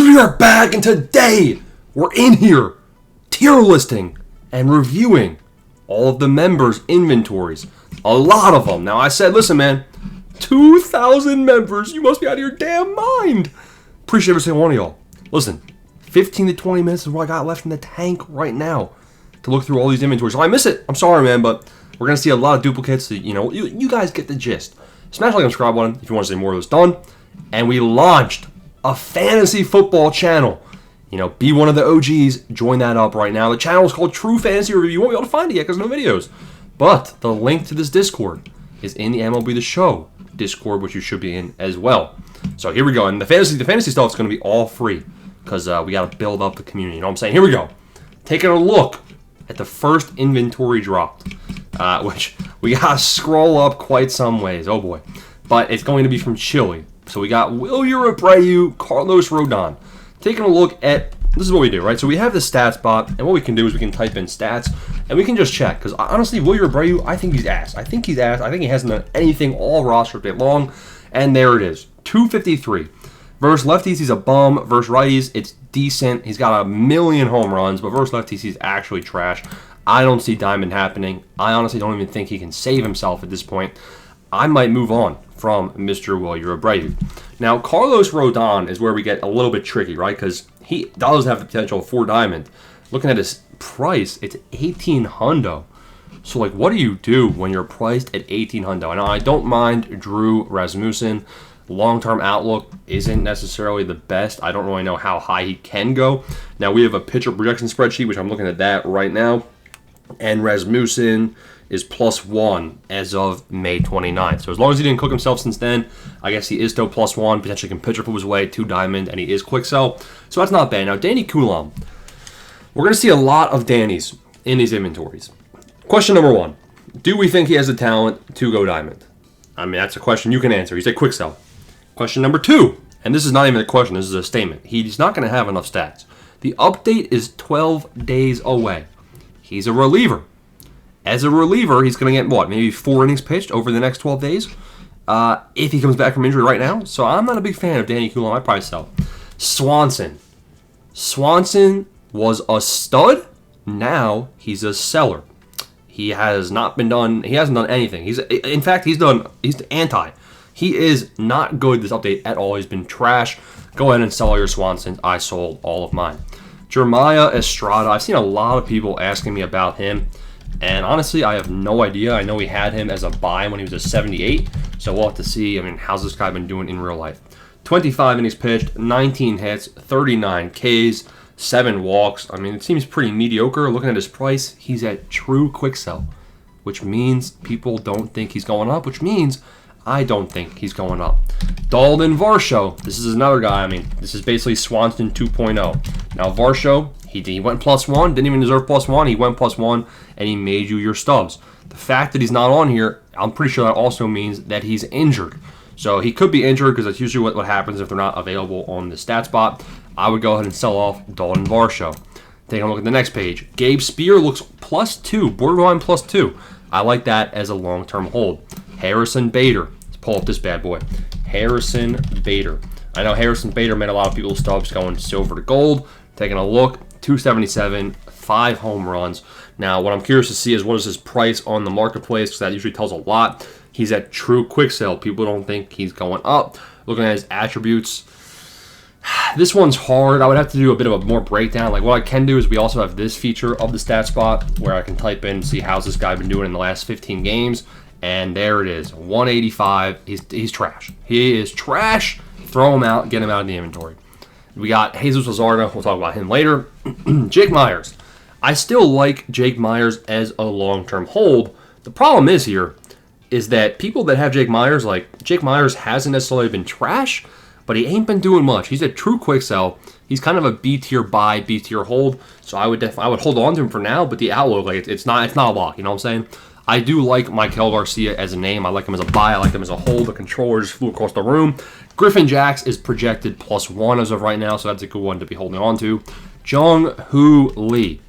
we are back, and today we're in here tier listing and reviewing all of the members' inventories. A lot of them. Now, I said, listen, man, 2,000 members. You must be out of your damn mind. Appreciate every single one of y'all. Listen, 15 to 20 minutes is what I got left in the tank right now to look through all these inventories. So I miss it. I'm sorry, man, but we're going to see a lot of duplicates. You know, you guys get the gist. Smash the like and subscribe button if you want to see more of this done. And we launched a fantasy football channel. You know, be one of the OGs. Join that up right now. The channel is called True Fantasy Review. You won't be able to find it yet because no videos. But the link to this Discord is in the MLB The Show Discord, which you should be in as well. So here we go. And the fantasy stuff is going to be all free because we got to build up the community. You know what I'm saying? Here we go. Taking a look at the first inventory dropped, which we got to scroll up quite some ways. Oh, boy. But it's going to be from Chile. So we got Wilyer Abreu, Carlos Rodon. Taking a look at, this is what we do, right? So we have the stats bot, and what we can do is we can type in stats, and we can just check. Because honestly, Wilyer Abreu, I think he's ass. I think he hasn't done anything all roster day long. And there it is, 253. Versus lefties, he's a bum. Versus righties, it's decent. He's got a million home runs, but versus lefties, he's actually trash. I don't see diamond happening. I honestly don't even think he can save himself at this point. I might move on from Mr. Wilyer Abreu. Now, Carlos Rodon is where we get a little bit tricky, right? Because he does have the potential for diamond. Looking at his price, it's 18 hundo. So, like, what do you do when you're priced at 18 hundo? And I don't mind Drew Rasmussen. Long-term outlook isn't necessarily the best. I don't really know how high he can go. Now, we have a pitcher projection spreadsheet, which I'm looking at that right now. And Rasmussen is +1 as of May 29th. So as long as he didn't cook himself since then, I guess he is still +1. Potentially can pitcher flip his way to diamond, and he is quick sell. So that's not bad. Now, Danny Coulomb. We're going to see a lot of Danny's in these inventories. Question number 1. Do we think he has the talent to go diamond? I mean, that's a question you can answer. He's a quick sell. Question number 2. And this is not even a question. This is a statement. He's not going to have enough stats. The update is 12 days away. He's a reliever. As a reliever, he's going to get, what, maybe 4 innings pitched over the next 12 days if he comes back from injury right now. So I'm not a big fan of Danny Coulomb. I'd probably sell. Swanson. Swanson was a stud. Now he's a seller. He has not been done. He hasn't done anything. He's anti. He is not good this update at all. He's been trash. Go ahead and sell all your Swansons. I sold all of mine. Jeremiah Estrada. I've seen a lot of people asking me about him. And honestly, I have no idea. I know we had him as a buy when he was a 78. So we'll have to see. I mean, how's this guy been doing in real life? 25 innings pitched, 19 hits, 39 Ks, 7 walks. I mean, it seems pretty mediocre. Looking at his price, he's at true quick sell, which means people don't think he's going up, which means I don't think he's going up. Dalton Varsho. This is another guy. I mean, this is basically Swanson 2.0. Now, Varsho, he went +1, didn't even deserve +1. He went +1, and he made you your stubs. The fact that he's not on here, I'm pretty sure that also means that he's injured. So he could be injured because that's usually what happens if they're not available on the stats bot. I would go ahead and sell off Dalton Varsho. Taking a look at the next page. Gabe Spear looks +2, borderline +2. I like that as a long-term hold. Harrison Bader. Let's pull up this bad boy. Harrison Bader. I know Harrison Bader made a lot of people's stubs going silver to gold. Taking a look, 277, 5 home runs. Now, what I'm curious to see is what is his price on the marketplace, because that usually tells a lot. He's at true quick sale. People don't think he's going up. Looking at his attributes, this one's hard. I would have to do a bit of a more breakdown. Like, what I can do is we also have this feature of the stat spot where I can type in and see how's this guy been doing in the last 15 games. And there it is, 185. He's trash. He is trash. Throw him out. Get him out of the inventory. We got Jesus Luzardo. We'll talk about him later. Jake Myers. I still like Jake Myers as a long-term hold. The problem is here is that people that have Jake Myers, like Jake Myers hasn't necessarily been trash, but he ain't been doing much. He's a true quick sell. He's kind of a B-tier buy, B-tier hold. So I would hold on to him for now, but the outlook, like it's not a lock, you know what I'm saying? I do like Maikel Garcia as a name. I like him as a buy. I like him as a hold. The controller just flew across the room. Griffin Jax is projected +1 as of right now, so that's a good one to be holding on to. Jung-Hoo Lee.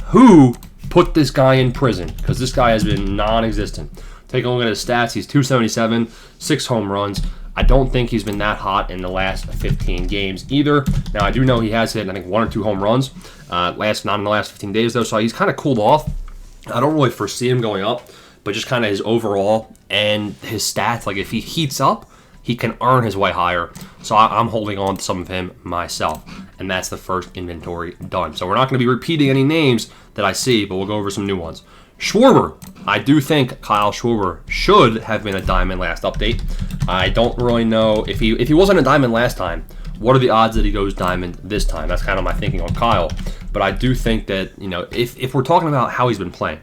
Who put this guy in prison? Because this guy has been non-existent. Take a look at his stats. He's 277, 6 home runs. I don't think he's been that hot in the last 15 games either. Now, I do know he has hit, I think, 1 or 2 home runs. Not in the last 15 days, though, so he's kind of cooled off. I don't really foresee him going up, but just kind of his overall and his stats. Like, if he heats up, he can earn his way higher. So I'm holding on to some of him myself. And that's the first inventory done. So we're not going to be repeating any names that I see, but we'll go over some new ones. Schwarber. I do think Kyle Schwarber should have been a diamond last update. I don't really know if he wasn't a diamond last time, what are the odds that he goes diamond this time? That's kind of my thinking on Kyle. But I do think that, if we're talking about how he's been playing,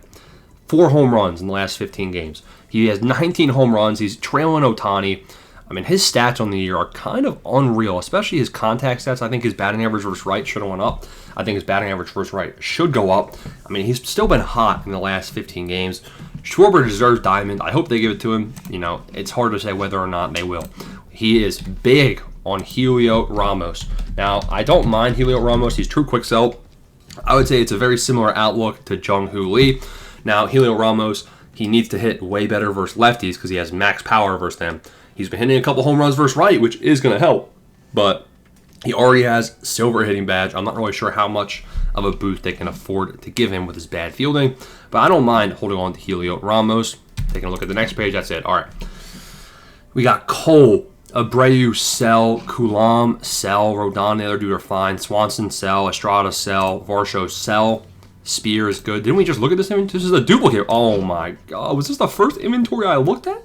4 home runs in the last 15 games. He has 19 home runs. He's trailing Ohtani. I mean, his stats on the year are kind of unreal, especially his contact stats. I think his batting average versus right should have went up. I think his batting average versus right should go up. I mean, he's still been hot in the last 15 games. Schwarber deserves diamond. I hope they give it to him. It's hard to say whether or not they will. He is big on Helio Ramos. Now, I don't mind Helio Ramos. He's true quick sell. I would say it's a very similar outlook to Jung-Hoo Lee. Now, Helio Ramos, he needs to hit way better versus lefties because he has max power versus them. He's been hitting a couple home runs versus right, which is going to help. But he already has silver hitting badge. I'm not really sure how much of a boost they can afford to give him with his bad fielding. But I don't mind holding on to Helio Ramos. Taking a look at the next page, that's it. All right. We got Cole, Abreu, sell, Coulomb, sell, Rodon, the other dude are fine, Swanson, sell, Estrada, sell, Varsho, sell, Spear is good. Didn't we just look at this inventory? This is a duplicate. Oh my God. Was this the first inventory I looked at?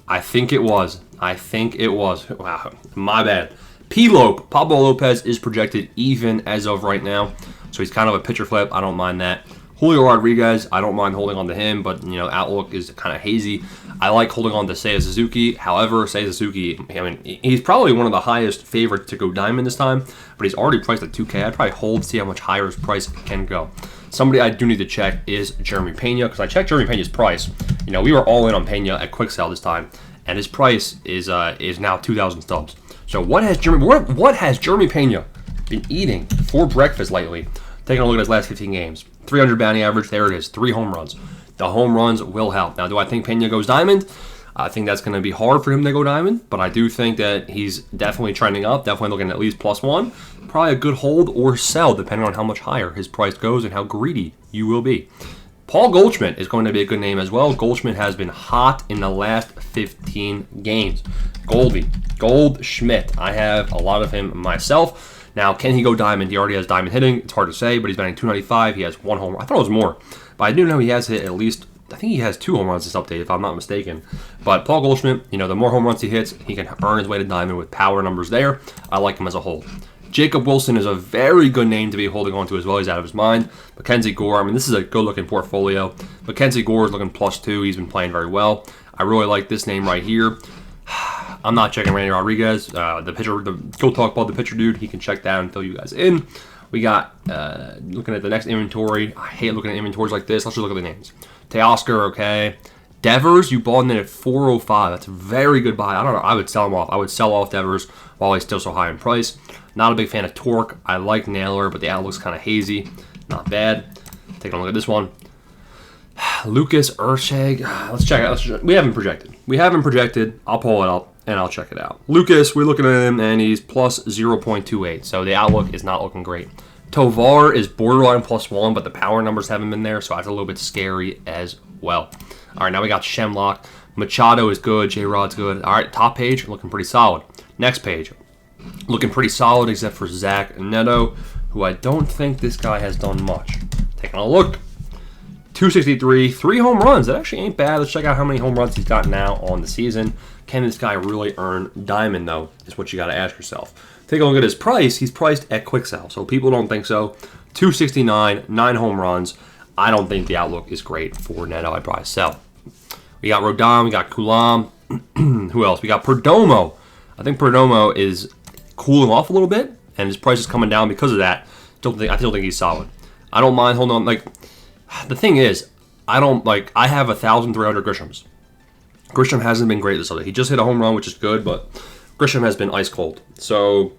I think it was. Wow. My bad. Pablo Lopez is projected even as of right now. So he's kind of a pitcher flip. I don't mind that. Julio Rodriguez, I don't mind holding on to him, but outlook is kind of hazy. I like holding on to Seiya Suzuki. However, Seiya Suzuki, he's probably one of the highest favorites to go diamond this time, but he's already priced at 2K. I'd probably hold, see how much higher his price can go. Somebody I do need to check is Jeremy Pena, because I checked Jeremy Pena's price. We were all in on Pena at quick sell this time, and his price is now 2,000 stubs. So what has Jeremy Pena been eating for breakfast lately? Taking a look at his last 15 games. 300 batting average, there it is, 3 home runs. The home runs will help. Now, do I think Pena goes diamond? I think that's going to be hard for him to go diamond, but I do think that he's definitely trending up, definitely looking at least +1. Probably a good hold or sell, depending on how much higher his price goes and how greedy you will be. Paul Goldschmidt is going to be a good name as well. Goldschmidt has been hot in the last 15 games. Goldschmidt. I have a lot of him myself. Now, can he go diamond? He already has diamond hitting. It's hard to say, but he's batting 295. He has 1 home run. I thought it was more, but I do know he has hit at least, I think he has 2 home runs this update, if I'm not mistaken. But Paul Goldschmidt, the more home runs he hits, he can earn his way to diamond with power numbers there. I like him as a whole. Jacob Wilson is a very good name to be holding on to as well. He's out of his mind. Mackenzie Gore, this is a good-looking portfolio. Mackenzie Gore is looking +2. He's been playing very well. I really like this name right here. I'm not checking Randy Rodriguez, the pitcher. Go talk about the pitcher dude. He can check that and fill you guys in. We got, looking at the next inventory. I hate looking at inventories like this. Let's just look at the names. Teoscar, okay. Devers, you bought in at 405. That's a very good buy. I don't know. I would sell him off. I would sell off Devers while he's still so high in price. Not a big fan of Torque. I like Naylor, but the outlook's kind of hazy. Not bad. Taking a look at this one. Lucas Urshag. Let's check it out. We haven't projected. I'll pull it up and I'll check it out. Lucas, we're looking at him and he's +0.28. So the outlook is not looking great. Tovar is borderline +1, but the power numbers haven't been there, so that's a little bit scary as well. All right, now we got Shemlock. Machado is good. J-Rod's good. All right, top page, looking pretty solid. Next page, looking pretty solid except for Zach Neto, who I don't think this guy has done much. Taking a look. 263, 3 home runs. That actually ain't bad. Let's check out how many home runs he's got now on the season. Can this guy really earn diamond, though, is what you got to ask yourself. Take a look at his price. He's priced at quick sell, so people don't think so. 269, 9 home runs. I don't think the outlook is great for Neto. I'd probably sell. We got Rodon. We got Coulomb. Who else? We got Perdomo. I think Perdomo is cooling off a little bit, and his price is coming down because of that. I still think he's solid. I don't mind holding on. The thing is, I have 1,300 Grishams. Grisham hasn't been great this other. He just hit a home run, which is good, but Grisham has been ice cold. So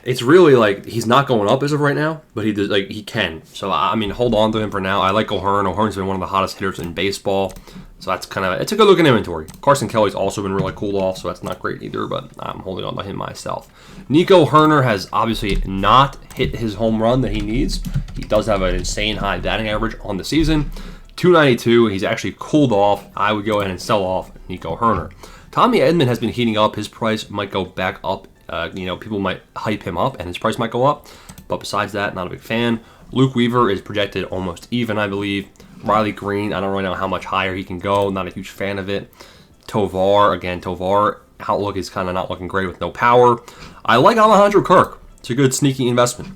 it's really like he's not going up as of right now, but he does, like he can. So I mean, hold on to him for now. I like O'Hearn. O'Hearn's been one of the hottest hitters in baseball, so that's it's a good looking inventory. Carson Kelly's also been really cooled off, so that's not great either. But I'm holding on to him myself. Nico Herner has obviously not hit his home run that he needs. He does have an insane high batting average on the season, 292. He's actually cooled off. I would go ahead and sell off Nico Herner. Tommy Edman has been heating up. His price might go back up. People might hype him up and his price might go up. But besides that, not a big fan. Luke Weaver is projected almost even, I believe. Riley Green, I don't really know how much higher he can go. Not a huge fan of it. Tovar outlook is kind of not looking great with no power. I like Alejandro Kirk. It's a good sneaky investment.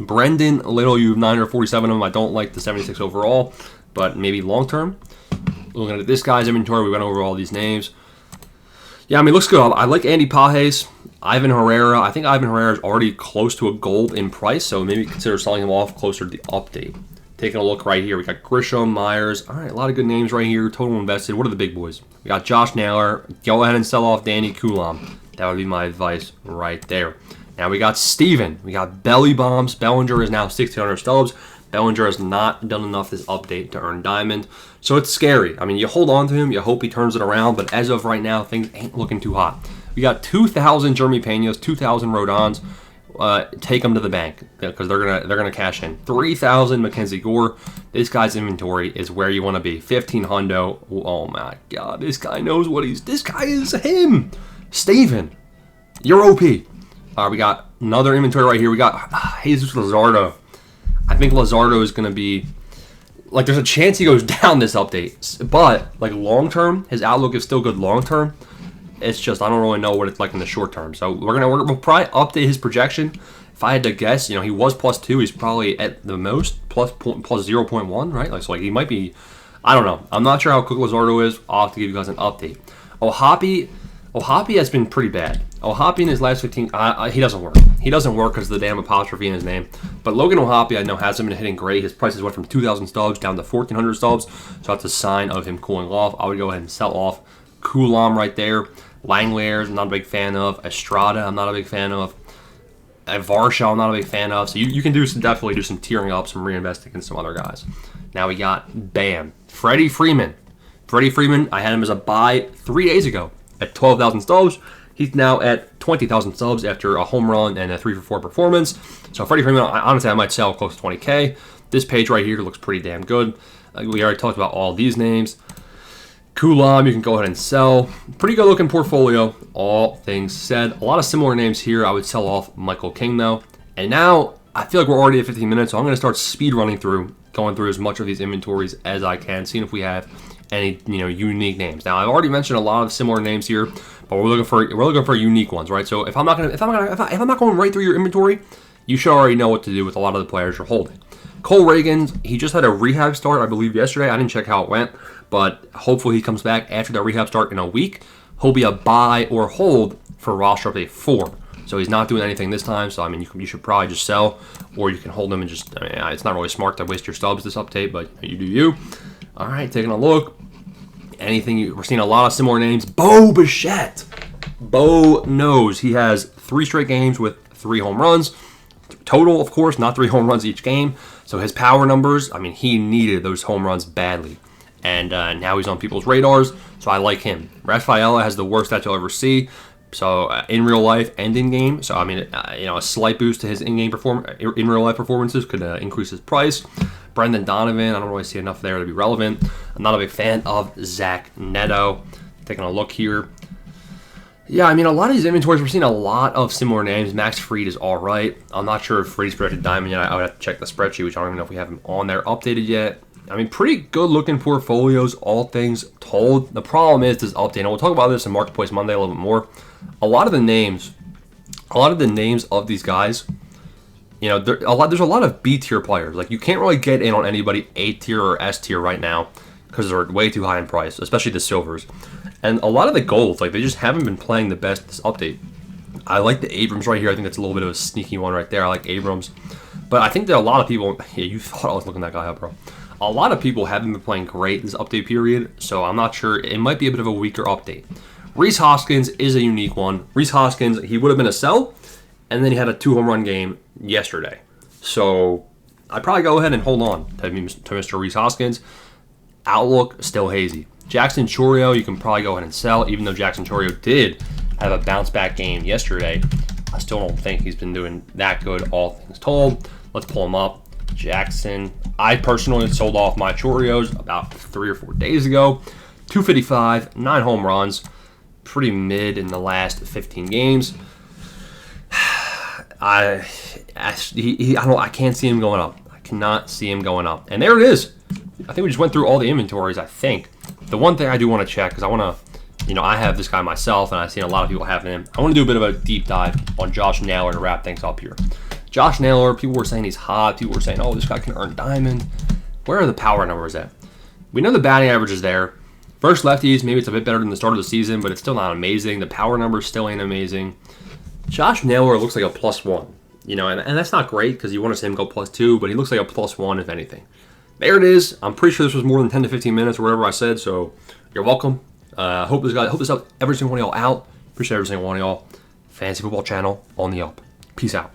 Brendan Little, you have 947 of them. I don't like the 76 overall, but maybe long term. Looking at this guy's inventory, we went over all these names. Yeah, I mean, it looks good. I like Andy Pages, Ivan Herrera. I think Ivan Herrera is already close to a gold in price, so maybe consider selling him off closer to the update. Taking a look right here, we got Grisham, Myers. All right, a lot of good names right here. Total invested. What are the big boys? We got Josh Naylor. Go ahead and sell off Danny Coulomb. That would be my advice right there. Now we got Steven. We got Belly Bombs. Bellinger is now 1,600 stubs. Bellinger has not done enough this update to earn diamond. So it's scary. I mean, you hold on to him. You hope he turns it around. But as of right now, things ain't looking too hot. We got 2,000 Jeremy Peñas, 2,000 Rodons. Take them to the bank because they're gonna cash in. 3,000 Mackenzie Gore. This guy's inventory is where you want to be. 15 hundo. Oh my God, this guy knows what he's. This guy is him. Steven, you're OP. We got another inventory right here. We got Jesus Luzardo. I think Luzardo is gonna be like. There's a chance he goes down this update, but like long term, his outlook is still good long term. It's just I don't really know what it's like in the short term. So we'll probably update his projection. If I had to guess, he was +2. He's probably at the most plus 0.1, right? Like so, like he might be. I don't know. I'm not sure how quick Luzardo is. I'll have to give you guys an update. Ohapi has been pretty bad. Ohapi in his last 15, he doesn't work. He doesn't work because of the damn apostrophe in his name. But Logan Ohapi, I know, hasn't been hitting great. His prices went from 2,000 stubs down to 1,400 stubs. So that's a sign of him cooling off. I would go ahead and sell off Coulomb right there. Langlaers, I'm not a big fan of. Estrada, I'm not a big fan of. Varsho, I'm not a big fan of. So you can definitely do some tearing up, some reinvesting in some other guys. Now we got, bam, Freddie Freeman. Freddie Freeman, I had him as a buy 3 days ago at 12,000 stubs. He's now at 20,000 subs after a home run and a 3-for-4 performance. So Freddie Freeman, honestly, I might sell close to 20K. This page right here looks pretty damn good. We already talked about all these names. Coulomb, you can go ahead and sell. Pretty good looking portfolio, all things said. A lot of similar names here. I would sell off Michael King though. And now I feel like we're already at 15 minutes, so I'm going to start speed running through, going through as much of these inventories as I can, seeing if we have any unique names. Now I've already mentioned a lot of similar names here, but we're looking for unique ones, right? So if I'm not going right through your inventory, you should already know what to do with a lot of the players you're holding. Cole Reagan, he just had a rehab start, I believe, yesterday. I didn't check how it went, but hopefully he comes back after that rehab start in a week. He'll be a buy or hold for roster update 4. So he's not doing anything this time. So I mean, you should probably just sell, or you can hold him and just. I mean, it's not really smart to waste your stubs this update, but you do you. All right, taking a look. We're seeing a lot of similar names. Bo Bichette. Bo knows he has 3 straight games with 3 home runs. Total, of course, not 3 home runs each game. So his power numbers, I mean, he needed those home runs badly. And now he's on people's radars, so I like him. Rafaela has the worst stats you'll ever see. So in real life and in game. So I mean, a slight boost to his in real life performances could increase his price. Brendan Donovan, I don't really see enough there to be relevant. I'm not a big fan of Zach Neto. Taking a look here. Yeah, I mean, a lot of these inventories, we're seeing a lot of similar names. Max Fried is all right. I'm not sure if Fried's projected diamond yet. I would have to check the spreadsheet, which I don't even know if we have him on there updated yet. I mean, pretty good-looking portfolios, all things told. The problem is this update, and we'll talk about this in Marketplace Monday a little bit more. A lot of the names of these guys, there's a lot of B-tier players. Like, you can't really get in on anybody A-tier or S-tier right now because they're way too high in price, especially the silvers. And a lot of the golds, like, they just haven't been playing the best this update. I like the Abrams right here. I think that's a little bit of a sneaky one right there. I like Abrams. But I think that a lot of people, yeah, you thought I was looking that guy up, bro. A lot of people haven't been playing great this update period, so I'm not sure. It might be a bit of a weaker update. Rhys Hoskins is a unique one. Rhys Hoskins, he would have been a sell, and then he had a 2 home run game yesterday. So I'd probably go ahead and hold on to Mr. Rhys Hoskins. Outlook still hazy. Jackson Chourio, you can probably go ahead and sell, even though Jackson Chourio did have a bounce back game yesterday. I still don't think he's been doing that good, all things told. Let's pull him up. Jackson. I personally sold off my Chourios about 3 or 4 days ago. 255, 9 home runs. Pretty mid in the last 15 games. I can't see him going up. I cannot see him going up. And there it is. I think we just went through all the inventories, I think. The one thing I do want to check, because I want to, I have this guy myself, and I've seen a lot of people having him. I want to do a bit of a deep dive on Josh Naylor to wrap things up here. Josh Naylor, people were saying he's hot. People were saying, oh, this guy can earn diamond. Where are the power numbers at? We know the batting average is there. First lefties, maybe it's a bit better than the start of the season, but it's still not amazing. The power numbers still ain't amazing. Josh Naylor looks like a +1, and that's not great because you want to see him go +2, but he looks like a +1 if anything. There it is. I'm pretty sure this was more than 10 to 15 minutes or whatever I said, so you're welcome. Hope this helped every single one of y'all out. Appreciate every single one of y'all. Fantasy Football Channel on the up. Peace out.